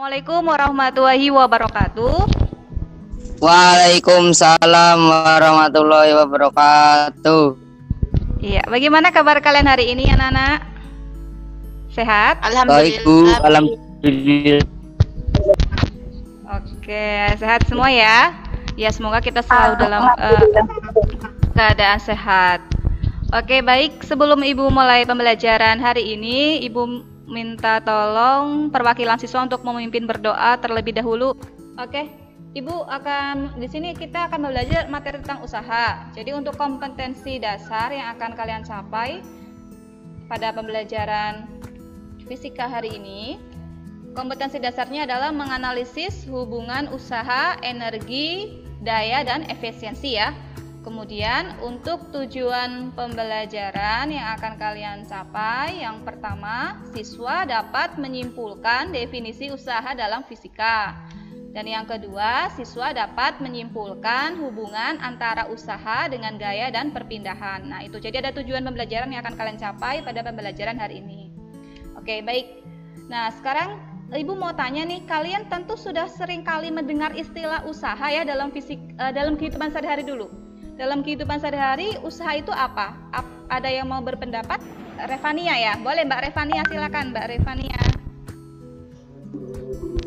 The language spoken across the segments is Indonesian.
Assalamualaikum warahmatullahi wabarakatuh. Waalaikumsalam warahmatullahi wabarakatuh. Iya, bagaimana kabar kalian hari ini anak-anak? Sehat? Baik Bu, alhamdulillah. Oke, sehat semua ya. Ya, semoga kita selalu dalam keadaan sehat. Oke, baik. Sebelum Ibu mulai pembelajaran hari ini, Ibu minta tolong perwakilan siswa untuk memimpin berdoa terlebih dahulu. Oke, Ibu akan di sini kita akan belajar materi tentang usaha. Jadi untuk kompetensi dasar yang akan kalian capai pada pembelajaran fisika hari ini, kompetensi dasarnya adalah menganalisis hubungan usaha, energi, daya, dan efisiensi ya. Kemudian untuk tujuan pembelajaran yang akan kalian capai, yang pertama, siswa dapat menyimpulkan definisi usaha dalam fisika. Dan yang kedua, siswa dapat menyimpulkan hubungan antara usaha dengan gaya dan perpindahan. Nah, itu jadi ada tujuan pembelajaran yang akan kalian capai pada pembelajaran hari ini. Oke, baik. Nah, sekarang Ibu mau tanya nih, kalian tentu sudah sering kali mendengar istilah usaha ya dalam kehidupan sehari-hari dulu. Dalam kehidupan sehari-hari, usaha itu apa? Ada yang mau berpendapat? Revania ya? Boleh Mbak Revania, silakan Mbak Revania.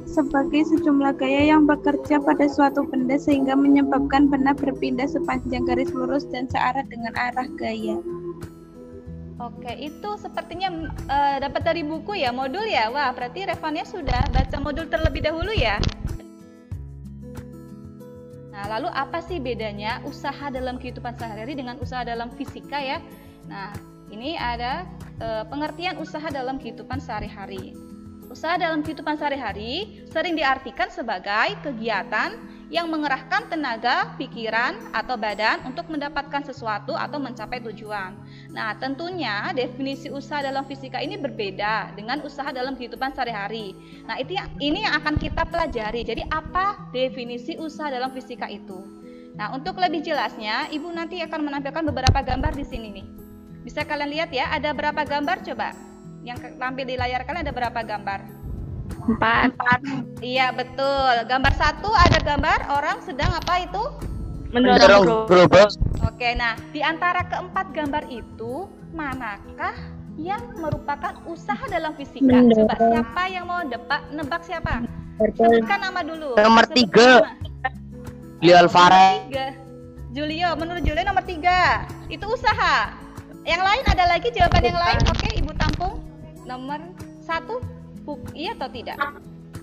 Sebagai sejumlah gaya yang bekerja pada suatu benda sehingga menyebabkan benda berpindah sepanjang garis lurus dan searah dengan arah gaya. Oke, itu sepertinya dapat dari buku ya, modul ya? Wah, berarti Revania sudah baca modul terlebih dahulu ya? Nah, lalu apa sih bedanya usaha dalam kehidupan sehari-hari dengan usaha dalam fisika ya? Nah, ini ada pengertian usaha dalam kehidupan sehari-hari. Usaha dalam kehidupan sehari-hari sering diartikan sebagai kegiatan yang mengerahkan tenaga, pikiran, atau badan untuk mendapatkan sesuatu atau mencapai tujuan. Nah, tentunya definisi usaha dalam fisika ini berbeda dengan usaha dalam kehidupan sehari-hari. Nah, ini yang akan kita pelajari. Jadi, apa definisi usaha dalam fisika itu? Nah, untuk lebih jelasnya, Ibu nanti akan menampilkan beberapa gambar di sini nih. Bisa kalian lihat ya, ada berapa gambar coba? Yang tampil di layar kalian ada berapa gambar? 4. Iya, betul. Gambar 1 ada gambar orang sedang apa itu? Mendorong gerobak. Oke, nah di antara keempat gambar itu, manakah yang merupakan usaha dalam fisika? Coba siapa yang mau nebak siapa? Sebutkan nama dulu. Nomor 3. Julio Alvarez. Julio, menurut Julio nomor 3. Itu usaha. Yang lain ada lagi jawaban yang lain? Oke, Ibu tampung. Nomor 1, iya atau tidak?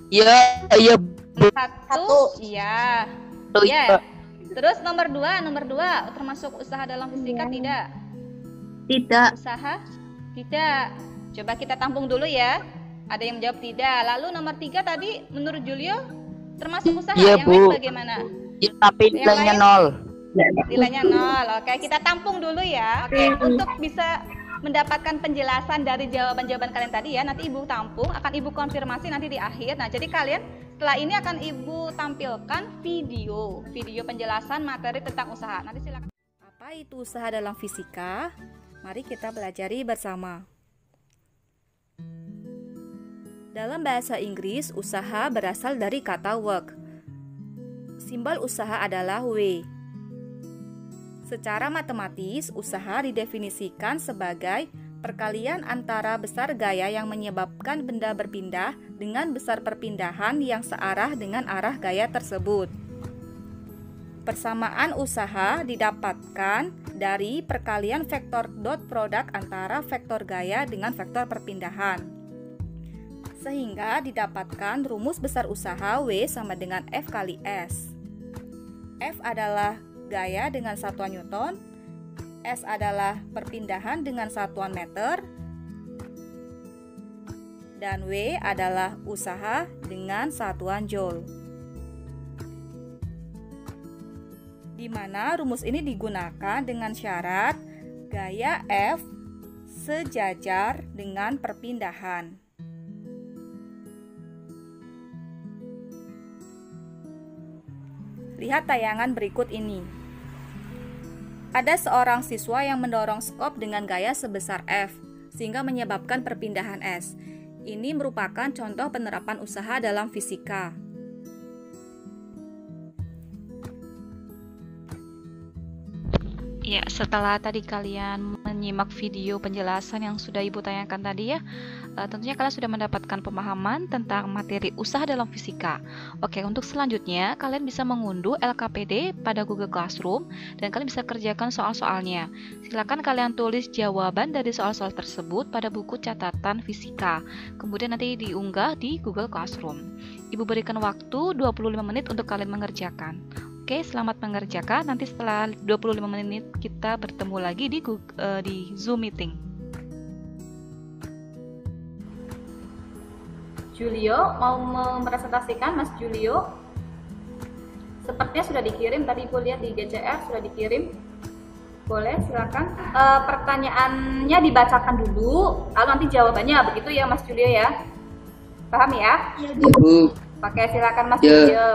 Iya. 1, iya. Iya. Terus nomor 2 termasuk usaha dalam fisika tidak? Tidak. Usaha? Tidak. Coba kita tampung dulu ya. Ada yang menjawab tidak. Lalu nomor 3 tadi menurut Julio termasuk usaha. Iya, yang Bu. lain bagaimana? Ya, tapi nilainya 0. Nilainya 0. Oke, kita tampung dulu ya. Oke, untuk bisa mendapatkan penjelasan dari jawaban-jawaban kalian tadi ya, nanti Ibu tampung, akan Ibu konfirmasi nanti di akhir. Nah, jadi kalian setelah ini akan Ibu tampilkan video penjelasan materi tentang usaha. Nanti silakan. Apa itu usaha dalam fisika? Mari kita pelajari bersama. Dalam bahasa Inggris, usaha berasal dari kata work. Simbol usaha adalah W. Secara matematis, usaha didefinisikan sebagai perkalian antara besar gaya yang menyebabkan benda berpindah dengan besar perpindahan yang searah dengan arah gaya tersebut. Persamaan usaha didapatkan dari perkalian vektor dot produk antara vektor gaya dengan vektor perpindahan. Sehingga didapatkan rumus besar usaha W sama dengan F kali S. F adalah gaya dengan satuan Newton, S adalah perpindahan dengan satuan meter, dan W adalah usaha dengan satuan joule. Di mana rumus ini digunakan dengan syarat gaya F sejajar dengan perpindahan. Lihat tayangan berikut ini. Ada seorang siswa yang mendorong skop dengan gaya sebesar F, sehingga menyebabkan perpindahan S. ini merupakan contoh penerapan usaha dalam fisika. Ya, setelah tadi kalian menyimak video penjelasan yang sudah Ibu tanyakan tadi ya, tentunya kalian sudah mendapatkan pemahaman tentang materi usaha dalam fisika. Oke, untuk selanjutnya kalian bisa mengunduh LKPD pada Google Classroom dan kalian bisa kerjakan soal-soalnya. Silakan kalian tulis jawaban dari soal-soal tersebut pada buku catatan fisika. Kemudian nanti diunggah di Google Classroom. Ibu berikan waktu 25 menit untuk kalian mengerjakan. Oke, selamat mengerjakan. Nanti setelah 25 menit kita bertemu lagi di Zoom meeting. Julio, mau mempresentasikan Mas Julio? Sepertinya sudah dikirim, tadi Ibu lihat di GCR sudah dikirim. Boleh, silakan. Pertanyaannya dibacakan dulu, lalu nanti jawabannya, begitu ya Mas Julio ya? Paham ya? Ya, Bu. Oke, silakan Mas Julio.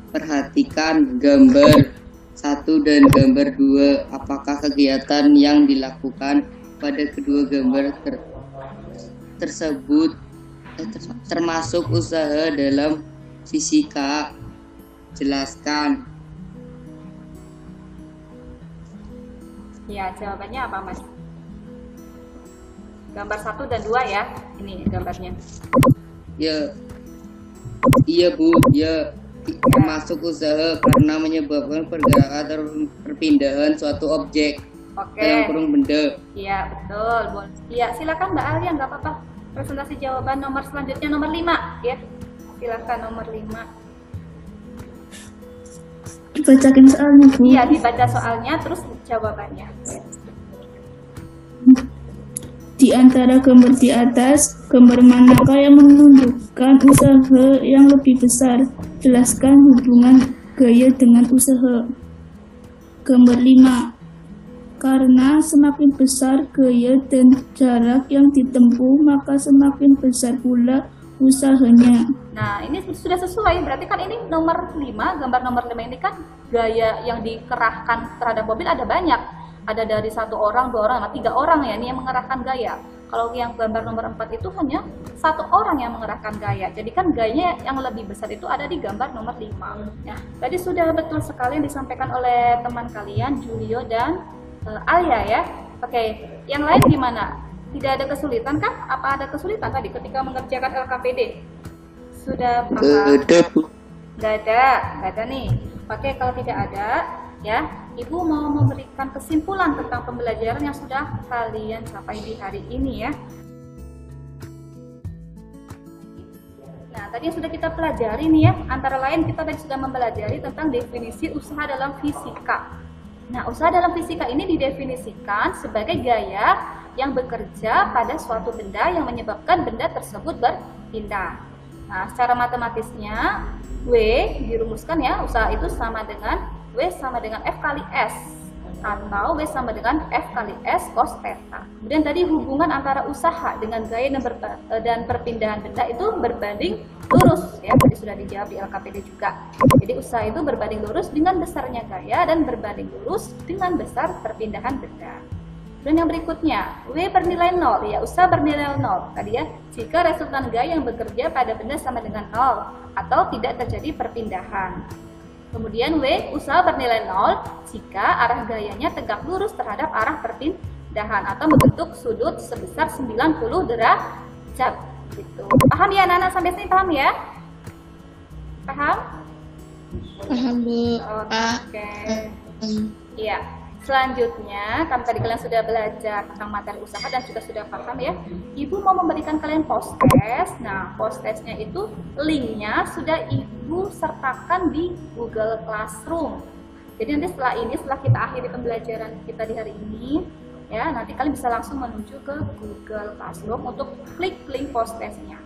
Perhatikan gambar 1 dan gambar 2. Apakah kegiatan yang dilakukan pada kedua gambar tersebut termasuk usaha dalam fisika? Jelaskan. Ya, jawabannya apa Mas? Gambar 1 dan 2 ya. Ini gambarnya. Ya. Iya, Bu. Ya. Termasuk usaha karena menyebabkan pergerakan atau perpindahan suatu objek dalam kurung benda. Iya, betul. Iya, silakan Mbak Alia, nggak apa-apa. Presentasi jawaban nomor selanjutnya nomor 5 ya. Silakan nomor 5. Dibacakan soalnya, Bu. Iya, dibaca soalnya terus jawabannya. Di antara gambar di atas, gambar manakah yang menunjukkan usaha yang lebih besar? Jelaskan hubungan gaya dengan usaha. Gambar 5. Karena semakin besar gaya dan jarak yang ditempuh, maka semakin besar pula usahanya. Nah, ini sudah sesuai. Berarti kan ini nomor 5, gambar nomor 5 ini kan gaya yang dikerahkan terhadap mobil ada banyak. Ada dari 1 orang, 2 orang, 3 orang ya, ini yang mengerahkan gaya. Kalau yang gambar nomor 4 itu hanya 1 orang yang mengerahkan gaya. Jadi kan gayanya yang lebih besar itu ada di gambar nomor 5. Ya, tadi sudah betul sekali yang disampaikan oleh teman kalian, Julio dan Alia ya. Oke, yang lain gimana? Tidak ada kesulitan kan? Apa ada kesulitan tadi ketika mengerjakan LKPD? Sudah paham? Nggak ada nih. Oke, kalau tidak ada, ya, Ibu mau memberikan kesimpulan tentang pembelajaran yang sudah kalian capai di hari ini ya. Nah, tadi yang sudah kita pelajari nih ya, antara lain kita tadi sudah mempelajari tentang definisi usaha dalam fisika. Nah, usaha dalam fisika ini didefinisikan sebagai gaya yang bekerja pada suatu benda yang menyebabkan benda tersebut berpindah. Nah, secara matematisnya, W dirumuskan ya, usaha itu sama dengan W sama dengan F kali S atau W sama dengan F kali S cos theta. Kemudian tadi hubungan antara usaha dengan gaya dan perpindahan benda itu berbanding lurus ya, tadi sudah dijawab di LKPD juga. Jadi usaha itu berbanding lurus dengan besarnya gaya dan berbanding lurus dengan besar perpindahan benda. Dan yang berikutnya, W bernilai 0 ya, usaha bernilai 0 tadi ya, jika resultan gaya yang bekerja pada benda sama dengan 0 atau tidak terjadi perpindahan. Kemudian W, usaha bernilai 0 jika arah gayanya tegak lurus terhadap arah perpindahan atau membentuk sudut sebesar 90 derajat. Gitu. Paham ya anak-anak sampai sini, paham ya? Paham? Paham, Bu. Oke. Iya. Selanjutnya, kan tadi kalian sudah belajar tentang materi usaha dan juga sudah paham ya. Ibu mau memberikan kalian post-test. Nah, post-testnya itu linknya sudah Ibu sertakan di Google Classroom. Jadi nanti setelah kita akhiri pembelajaran kita di hari ini, ya nanti kalian bisa langsung menuju ke Google Classroom untuk klik link post-testnya.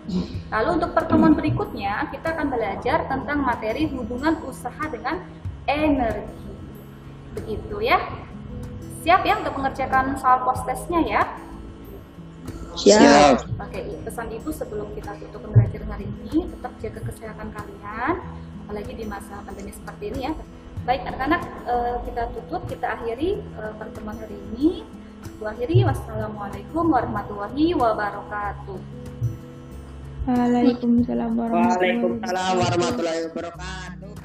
Lalu untuk pertemuan berikutnya, kita akan belajar tentang materi hubungan usaha dengan energi. Begitu ya. Siap ya untuk mengerjakan soal post-testnya ya? Siap. Oke, pesan Ibu sebelum kita tutup pembelajaran hari ini, tetap jaga kesehatan kalian, apalagi di masa pandemi seperti ini ya. Baik anak-anak, kita tutup, kita akhiri pertemuan hari ini. Aku akhiri, wassalamualaikum warahmatullahi wabarakatuh. Waalaikumsalam warahmatullahi wabarakatuh. Waalaikumsalam warahmatullahi wabarakatuh.